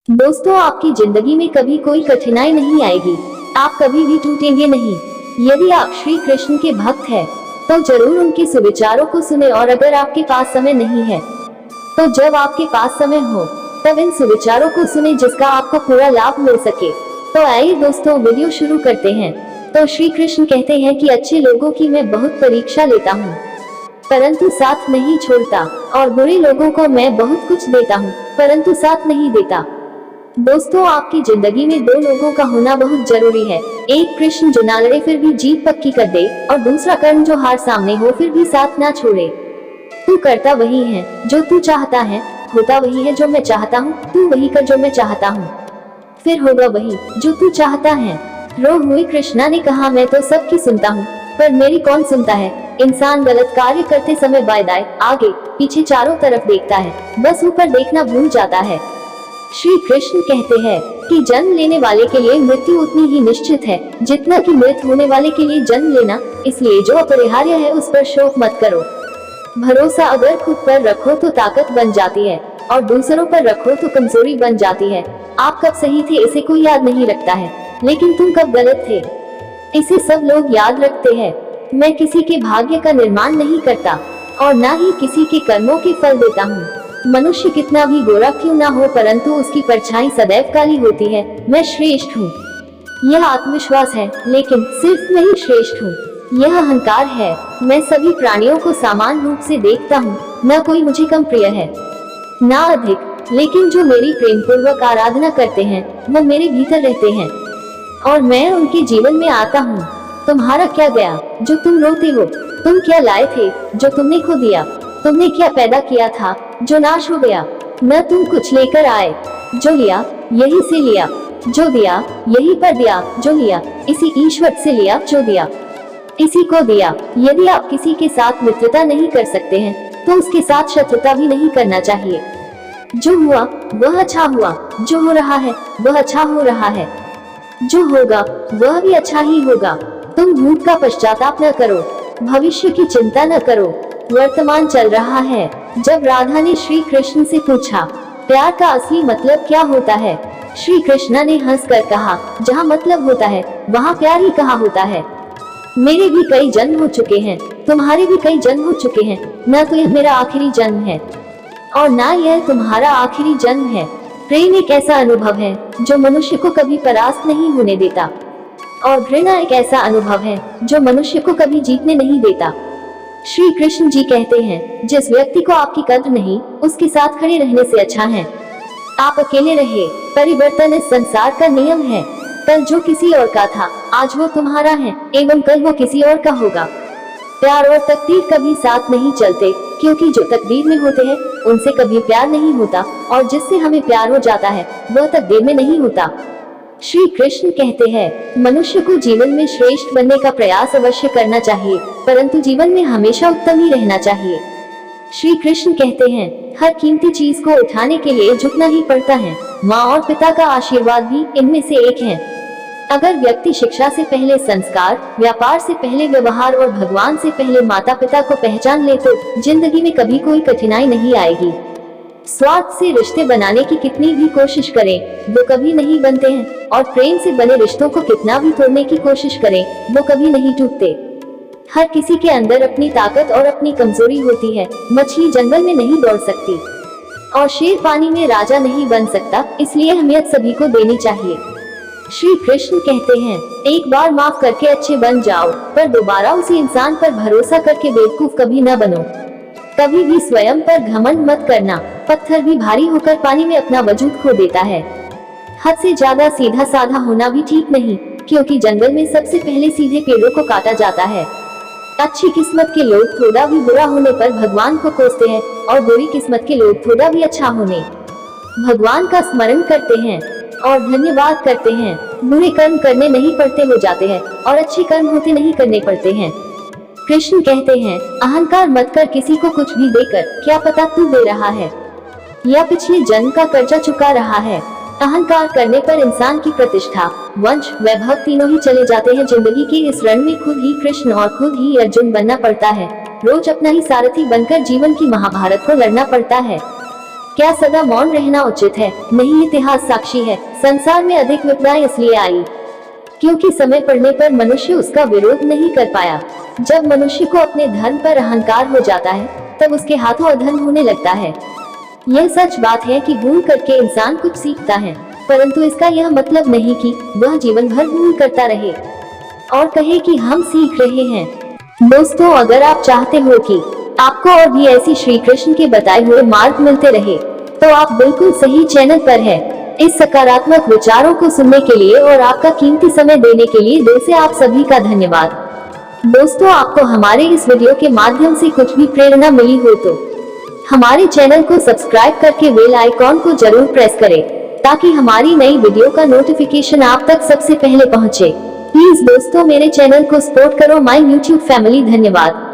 दोस्तों, आपकी जिंदगी में कभी कोई कठिनाई नहीं आएगी। आप कभी भी टूटेंगे नहीं। यदि आप श्री कृष्ण के भक्त हैं, तो जरूर उनके सुविचारों को सुने। और अगर आपके पास समय नहीं है, तो जब आपके पास समय हो, तब इन सुविचारों को सुने, जिसका आपको पूरा लाभ मिल सके। तो आइए दोस्तों, वीडियो शुरू करते हैं। तो श्री कृष्ण कहते हैं कि अच्छे लोगों की मैं बहुत परीक्षा लेता हूँ, परंतु साथ नहीं छोड़ता, और बुरे लोगों को मैं बहुत कुछ देता हूँ, परंतु साथ नहीं देता। दोस्तों, आपकी जिंदगी में दो लोगों का होना बहुत जरूरी है। एक कृष्ण जो ना लड़े फिर भी जीत पक्की कर दे, और दूसरा कर्ण जो हार सामने हो फिर भी साथ ना छोड़े। तू करता वही है जो तू चाहता है, होता वही है जो मैं चाहता हूँ, तू वही कर जो मैं चाहता हूँ, फिर होगा वही जो तू चाहता है। रो हुए कृष्णा ने कहा, मैं तो सबकी सुनता हूँ, पर मेरी कौन सुनता है। इंसान गलत कार्य करते समय बाएं दाएं आगे पीछे चारों तरफ देखता है, बस ऊपर देखना भूल जाता है। श्री कृष्ण कहते हैं कि जन्म लेने वाले के लिए मृत्यु उतनी ही निश्चित है जितना कि मृत होने वाले के लिए जन्म लेना, इसलिए जो अपरिहार्य है उस पर शोक मत करो। भरोसा अगर खुद पर रखो तो ताकत बन जाती है, और दूसरों पर रखो तो कमजोरी बन जाती है। आप कब सही थे इसे कोई याद नहीं रखता है, लेकिन तुम कब गलत थे इसे सब लोग याद रखते हैं। मैं किसी के भाग्य का निर्माण नहीं करता, और ना ही किसी के कर्मों के फल देता हूँ। मनुष्य कितना भी गोरा क्यों ना हो, परंतु उसकी परछाई सदैव काली होती है। मैं श्रेष्ठ हूँ, यह आत्मविश्वास है, लेकिन सिर्फ मैं ही श्रेष्ठ हूँ, यह अहंकार है। मैं सभी प्राणियों को समान रूप से देखता हूँ, न कोई मुझे कम प्रिय है ना अधिक, लेकिन जो मेरी प्रेम पूर्वक आराधना करते हैं वो मेरे भीतर रहते हैं, और मैं उनके जीवन में आता हूँ। तुम्हारा क्या गया जो तुम रोते हो, तुम क्या लाए थे जो तुमने खो दिया, तुमने क्या पैदा किया था जो नाश हो गया। न तुम कुछ लेकर आए, जो लिया यही से लिया, जो दिया यही पर दिया, जो लिया इसी ईश्वर से लिया, जो दिया इसी को दिया। यदि आप किसी के साथ मित्रता नहीं कर सकते हैं, तो उसके साथ शत्रुता भी नहीं करना चाहिए। जो हुआ वह अच्छा हुआ, जो हो रहा है वह अच्छा हो रहा है, जो होगा वह भी अच्छा ही होगा। तुम भूत का पश्चाताप न करो, भविष्य की चिंता न करो, वर्तमान चल रहा है। जब राधा ने श्री कृष्ण से पूछा, प्यार का असली मतलब क्या होता है, श्री कृष्ण ने हंसकर कहा, जहाँ मतलब होता है वहाँ प्यार ही कहाँ होता है। मेरे भी कई जन्म हो चुके हैं, तुम्हारे भी कई जन्म हो चुके हैं, न तो यह मेरा आखिरी जन्म है, और ना यह तुम्हारा आखिरी जन्म है। प्रेम एक ऐसा अनुभव है जो मनुष्य को कभी परास्त नहीं होने देता, और घृणा एक ऐसा अनुभव है जो मनुष्य को कभी जीतने नहीं देता। श्री कृष्ण जी कहते हैं, जिस व्यक्ति को आपकी कद्र नहीं, उसके साथ खड़े रहने से अच्छा है आप अकेले रहे। परिवर्तन इस संसार का नियम है। कल जो किसी और का था, आज वो तुम्हारा है, एवं कल वो किसी और का होगा। प्यार और तकदीर कभी साथ नहीं चलते, क्योंकि जो तकदीर में होते हैं उनसे कभी प्यार नहीं होता, और जिससे हमें प्यार हो जाता है वह तकदीर में नहीं होता। श्री कृष्ण कहते हैं, मनुष्य को जीवन में श्रेष्ठ बनने का प्रयास अवश्य करना चाहिए, परंतु जीवन में हमेशा उत्तम ही रहना चाहिए। श्री कृष्ण कहते हैं, हर कीमती चीज को उठाने के लिए झुकना ही पड़ता है। माँ और पिता का आशीर्वाद भी इनमें से एक है। अगर व्यक्ति शिक्षा से पहले संस्कार, व्यापार से पहले व्यवहार और भगवान से पहले माता पिता को पहचान ले, तो जिंदगी में कभी कोई कठिनाई नहीं आएगी। स्वार्थ से रिश्ते बनाने की कितनी भी कोशिश करें, वो कभी नहीं बनते हैं, और प्रेम से बने रिश्तों को कितना भी तोड़ने की कोशिश करें, वो कभी नहीं टूटते। हर किसी के अंदर अपनी ताकत और अपनी कमजोरी होती है। मछली जंगल में नहीं दौड़ सकती, और शेर पानी में राजा नहीं बन सकता, इसलिए अहमियत सभी को देनी चाहिए। श्री कृष्ण कहते हैं, एक बार माफ करके अच्छे बन जाओ, पर दोबारा उसी इंसान पर भरोसा करके बेवकूफ कभी न बनो। कभी भी स्वयं पर घमंड मत करना। पत्थर भी भारी होकर पानी में अपना वजूद खो देता है। हद से ज्यादा सीधा साधा होना भी ठीक नहीं, क्योंकि जंगल में सबसे पहले सीधे पेड़ों को काटा जाता है। अच्छी किस्मत के लोग थोड़ा भी बुरा होने पर भगवान को कोसते हैं, और बुरी किस्मत के लोग थोड़ा भी अच्छा होने भगवान का स्मरण करते हैं और धन्यवाद करते हैं। बुरे कर्म करने नहीं पड़ते हो जाते हैं, और अच्छे कर्म होते नहीं करने पड़ते हैं। कृष्ण कहते हैं, अहंकार मत कर किसी को कुछ भी देकर, क्या पता तू दे रहा है या पिछले जन्म का कर्जा चुका रहा है। अहंकार करने पर इंसान की प्रतिष्ठा, वंश, वैभव तीनों ही चले जाते हैं। जिंदगी के इस रण में खुद ही कृष्ण और खुद ही अर्जुन बनना पड़ता है। रोज अपना ही सारथी बनकर जीवन की महाभारत को लड़ना पड़ता है। क्या सदा मौन रहना उचित है? नहीं, इतिहास साक्षी है, संसार में अधिक विपदाएं इसलिए आई क्योंकि समय पड़ने पर मनुष्य उसका विरोध नहीं कर पाया। जब मनुष्य को अपने धर्म पर अहंकार हो जाता है, तब उसके हाथों अधर्म होने लगता है। यह सच बात है कि भूल करके इंसान कुछ सीखता है, परंतु इसका यह मतलब नहीं कि वह जीवन भर भूल करता रहे और कहे कि हम सीख रहे हैं। दोस्तों, अगर आप चाहते हो कि आपको और भी ऐसी श्री कृष्ण के बताए हुए मार्ग मिलते रहे, तो आप बिल्कुल सही चैनल पर है। इस सकारात्मक विचारों को सुनने के लिए और आपका कीमती समय देने के लिए दिल से आप सभी का धन्यवाद। दोस्तों, आपको हमारे इस वीडियो के माध्यम से कुछ भी प्रेरणा मिली हो तो हमारे चैनल को सब्सक्राइब करके बेल आइकॉन को जरूर प्रेस करें, ताकि हमारी नई वीडियो का नोटिफिकेशन आप तक सबसे पहले पहुंचे। प्लीज दोस्तों, मेरे चैनल को सपोर्ट करो माय यूट्यूब फैमिली। धन्यवाद।